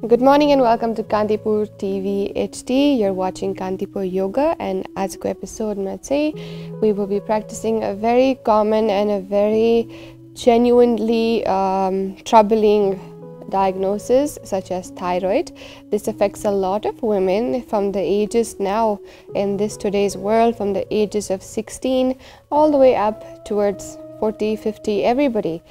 Good morning and welcome to Kantipur TV HD. You're watching Kantipur Yoga, and आज को episode में चाहिँ we will be practicing a very common and a very genuinely troubling diagnosis such as thyroid. This affects a lot of women from the ages now in this today's world, from the ages of 16 all the way up towards 40, 50, everybody.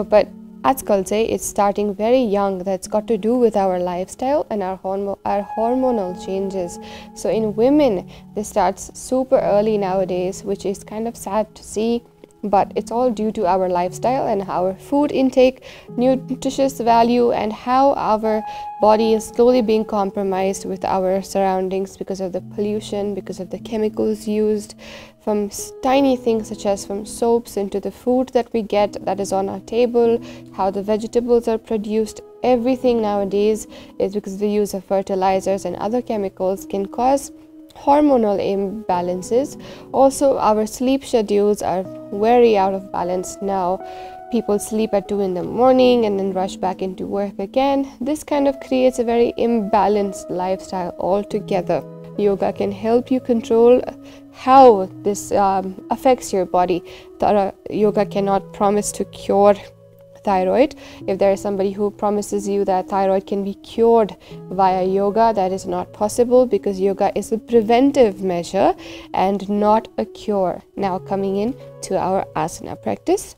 But आजकल चाहिँ it's starting very young. That's got to do with our lifestyle and our hormonal changes. So in women, this starts super early nowadays, which is kind of sad to see. But it's all due to our lifestyle and our food intake, nutritious value, and how our body is slowly being compromised with our surroundings because of the pollution, because of the chemicals used, from tiny things such as from soaps into the food that we get that is on our table, how the vegetables are produced. Everything nowadays is because of the use of fertilizers and other chemicals can cause hormonal imbalances. Also, our sleep schedules are very out of balance now. People sleep at 2 in the morning and then rush back into work again. This kind of creates a very imbalanced lifestyle altogether. Yoga can help you control how this affects your body. Yoga cannot promise to cure thyroid. If there is somebody who promises you that thyroid can be cured via yoga, that is not possible, because yoga is a preventive measure and not a cure. Now coming in to our asana practice.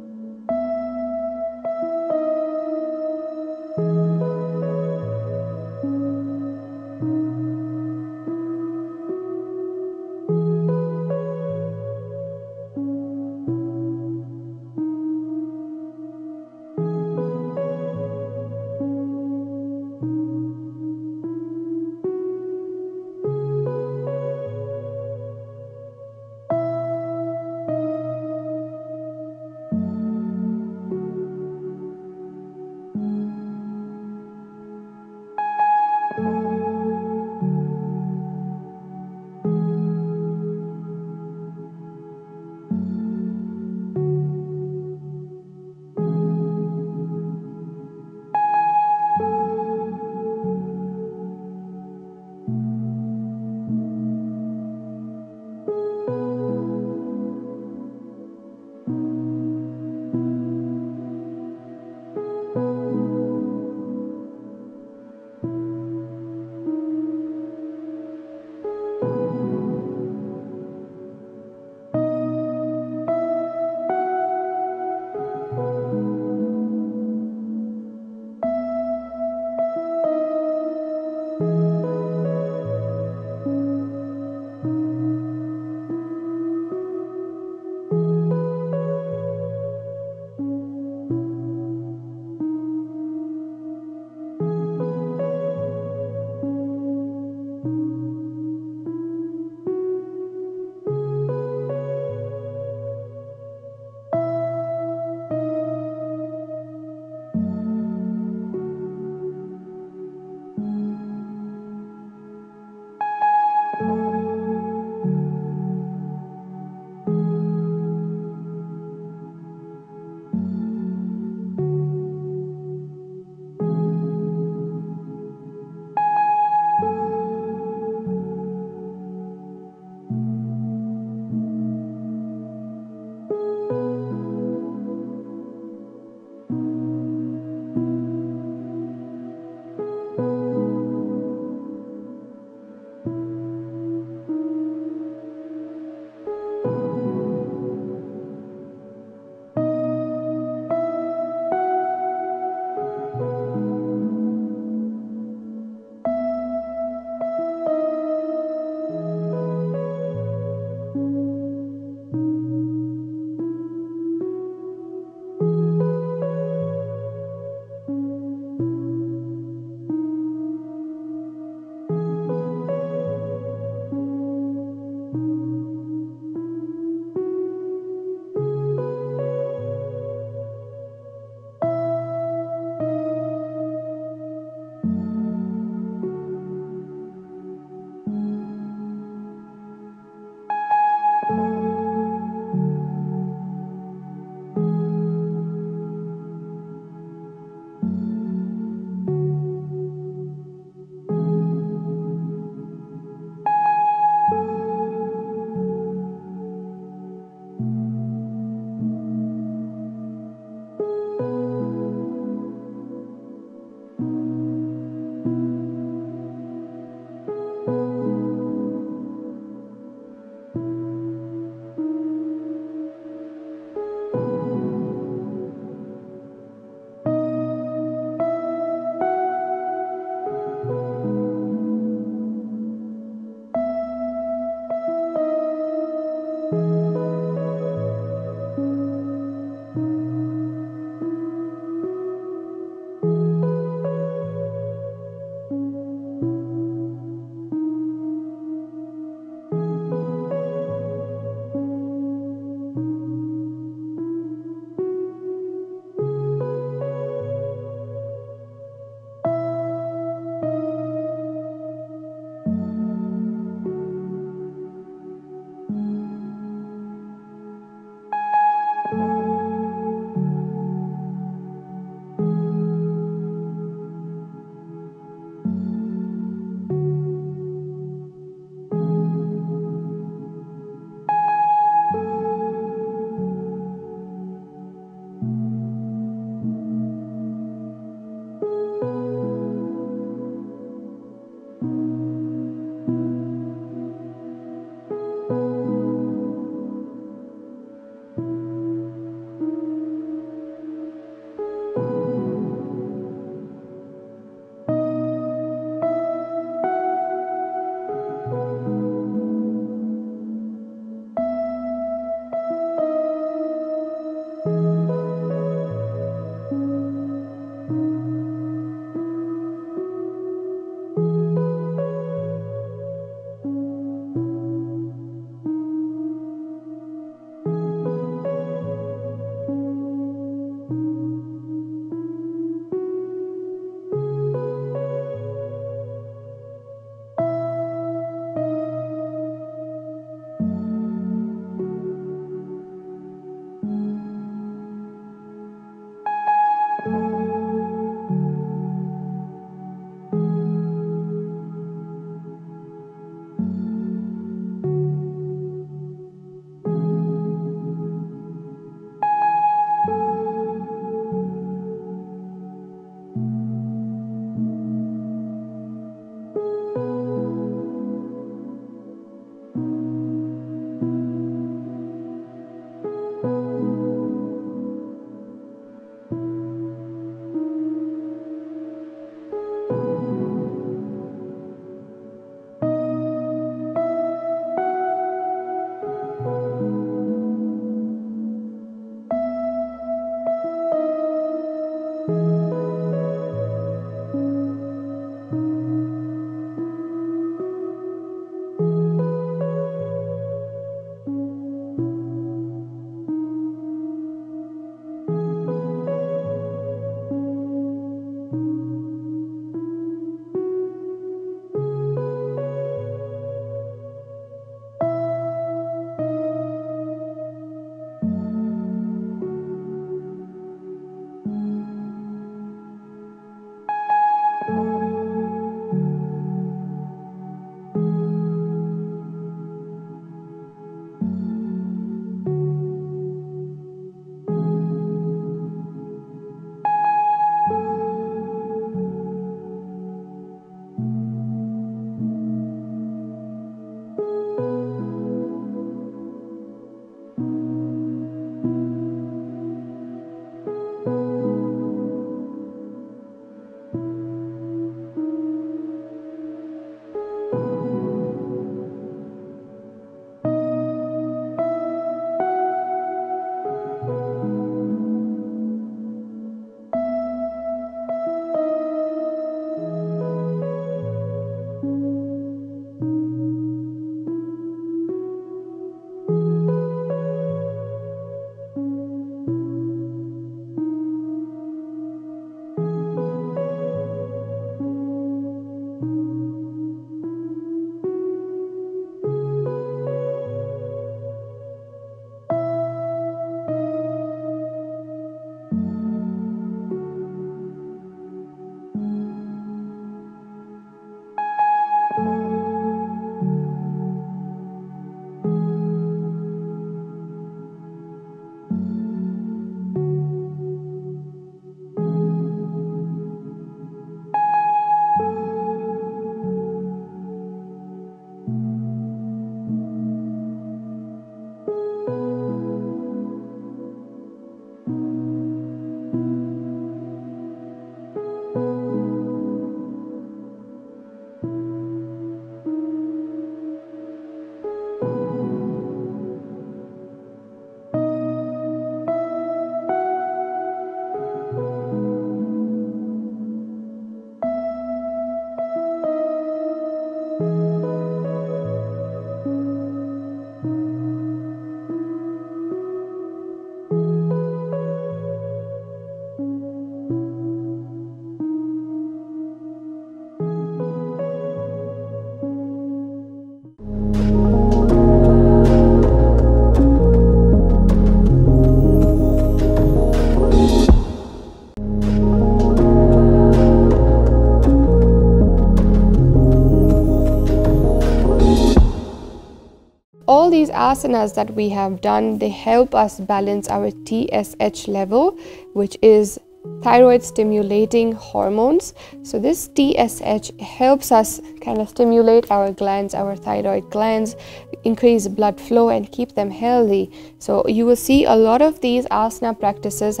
these asanas that we have done, they help us balance our TSH level, which is thyroid stimulating hormones. So this TSH helps us kind of stimulate our glands, our thyroid glands, increase blood flow and keep them healthy. So you will see a lot of these asana practices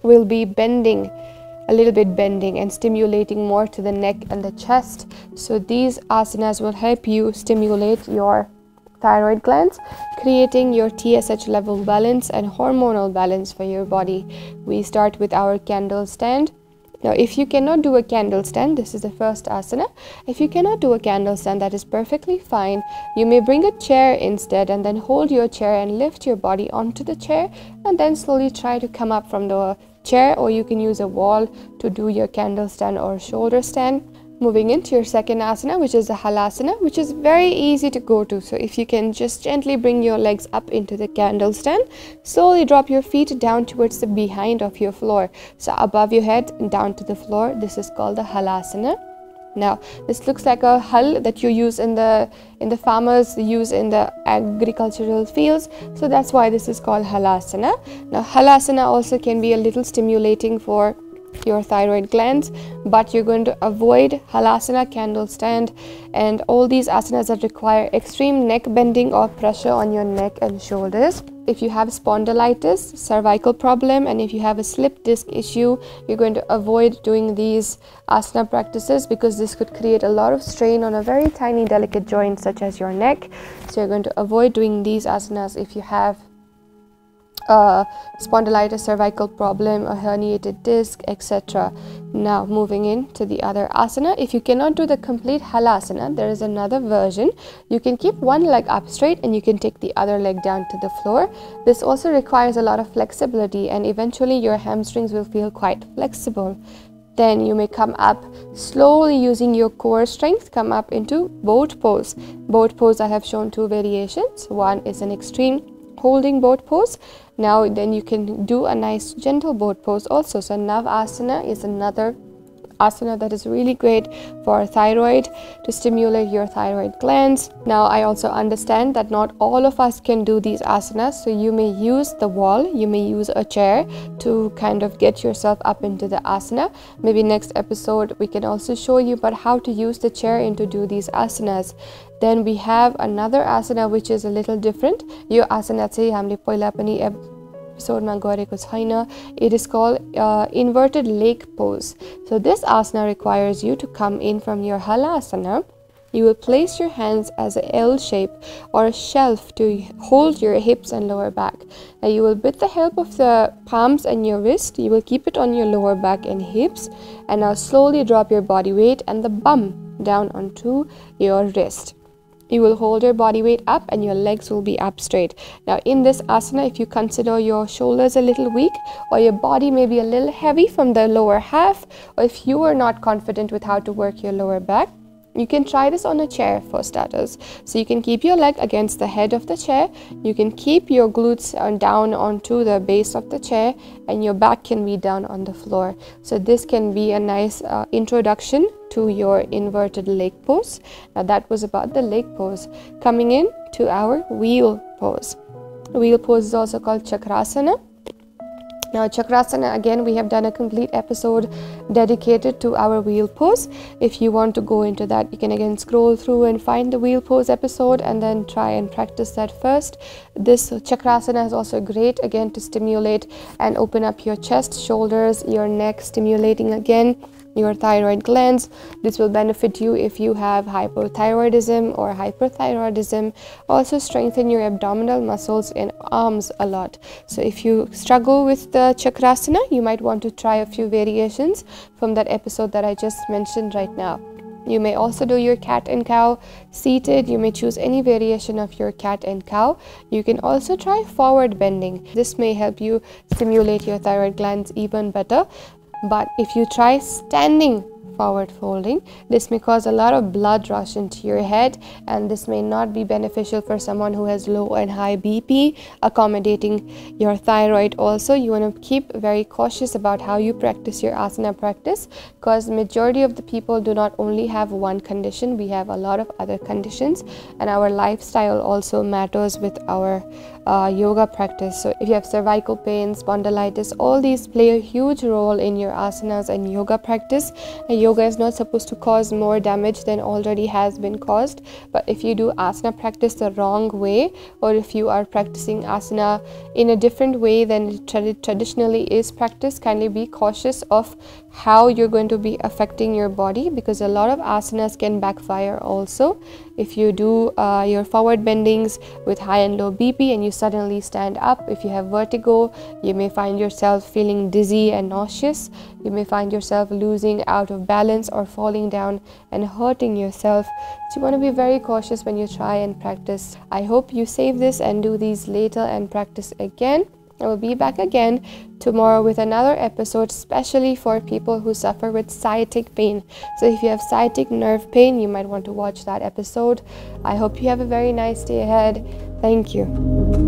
will be bending, a little bit bending and stimulating more to the neck and the chest. So these asanas will help you stimulate your thyroid glands, creating your TSH level balance and hormonal balance for your body. We start with our candle stand. Now, if you cannot do a candle stand, this is the first asana. If you cannot do a candle stand, that is perfectly fine. You may bring a chair instead and then hold your chair and lift your body onto the chair and then slowly try to come up from the chair, or you can use a wall to do your candle stand or shoulder stand. Moving into your second asana, which is the halasana, which is very easy to go to. So if you can just gently bring your legs up into the candle stand, slowly drop your feet down towards the behind of your floor. So above your head and down to the floor. This is called the halasana. Now, this looks like a hull that you use in the farmers use in the agricultural fields. So that's why this is called halasana. Now, halasana also can be a little stimulating for your thyroid glands, but you're going to avoid halasana, candle stand, and all these asanas that require extreme neck bending or pressure on your neck and shoulders. If you have spondylitis, cervical problem, and if you have a slip disc issue, you're going to avoid doing these asana practices because this could create a lot of strain on a very tiny delicate joint such as your neck. So you're going to avoid doing these asanas if you have spondylitis, cervical problem, a herniated disc, etc. Now moving into the other asana. If you cannot do the complete halasana, there is another version. You can keep one leg up straight and you can take the other leg down to the floor. This also requires a lot of flexibility, and eventually your hamstrings will feel quite flexible. Then you may come up slowly using your core strength, come up into boat pose. Boat pose, I have shown two variations. One is an extreme holding boat pose. Now then you can do a nice gentle boat pose also. So Navasana is another asana that is really great for thyroid, to stimulate your thyroid glands. Now I also understand that not all of us can do these asanas, so you may use the wall, you may use a chair to kind of get yourself up into the asana. Maybe next episode we can also show you about how to use the chair and to do these asanas. Then we have another asana which is a little different. Yo asana चाहिँ हामीले पहिला पनि episodeमा गरेको छैन. It is called inverted leg pose. So this asana requires you to come in from your halasana. You will place your hands as an L shape or a shelf to hold your hips and lower back. Now you will, with the help of the palms and your wrist, you will keep it on your lower back and hips, and now slowly drop your body weight and the bum down onto your wrist. You will hold your body weight up and your legs will be up straight. Now in this asana, if you consider your shoulders a little weak, or your body may be a little heavy from the lower half, or if you are not confident with how to work your lower back, you can try this on a chair for starters. So you can keep your leg against the head of the chair, you can keep your glutes down onto the base of the chair, and your back can be down on the floor. So this can be a nice introduction to your inverted leg pose. Now that was about the leg pose. Coming in to our wheel pose. Wheel pose is also called Chakrasana. Now Chakrasana, again, we have done a complete episode dedicated to our wheel pose. If you want to go into that, you can again scroll through and find the wheel pose episode and then try and practice that first. This Chakrasana is also great again to stimulate and open up your chest, shoulders, your neck, stimulating again your thyroid glands. This will benefit you if you have hypothyroidism or hyperthyroidism. Also strengthen your abdominal muscles and arms a lot. So if you struggle with the Chakrasana, you might want to try a few variations from that episode that I just mentioned right now. You may also do your cat and cow seated. You may choose any variation of your cat and cow. You can also try forward bending. This may help you stimulate your thyroid glands even better. But if you try standing forward folding. This may cause a lot of blood rush into your head, and this may not be beneficial for someone who has low and high BP, accommodating your thyroid. Also, you want to keep very cautious about how you practice your asana practice, because majority of the people do not only have one condition, we have a lot of other conditions, and our lifestyle also matters with our yoga practice. So if you have cervical pain, spondylitis, all these play a huge role in your asanas and yoga practice. And yoga is not supposed to cause more damage than already has been caused. But if you do asana practice the wrong way, or if you are practicing asana in a different way than traditionally is practiced, kindly be cautious of how you're going to be affecting your body, because a lot of asanas can backfire also. If you do your forward bendings with high and low BP and you suddenly stand up, if you have vertigo, you may find yourself feeling dizzy and nauseous. You may find yourself losing out of balance or falling down and hurting yourself. So you want to be very cautious when you try and practice. I hope you save this and do these later and practice again. I will be back again tomorrow with another episode, especially for people who suffer with sciatic pain. So if you have sciatic nerve pain, you might want to watch that episode. I hope you have a very nice day ahead. Thank you.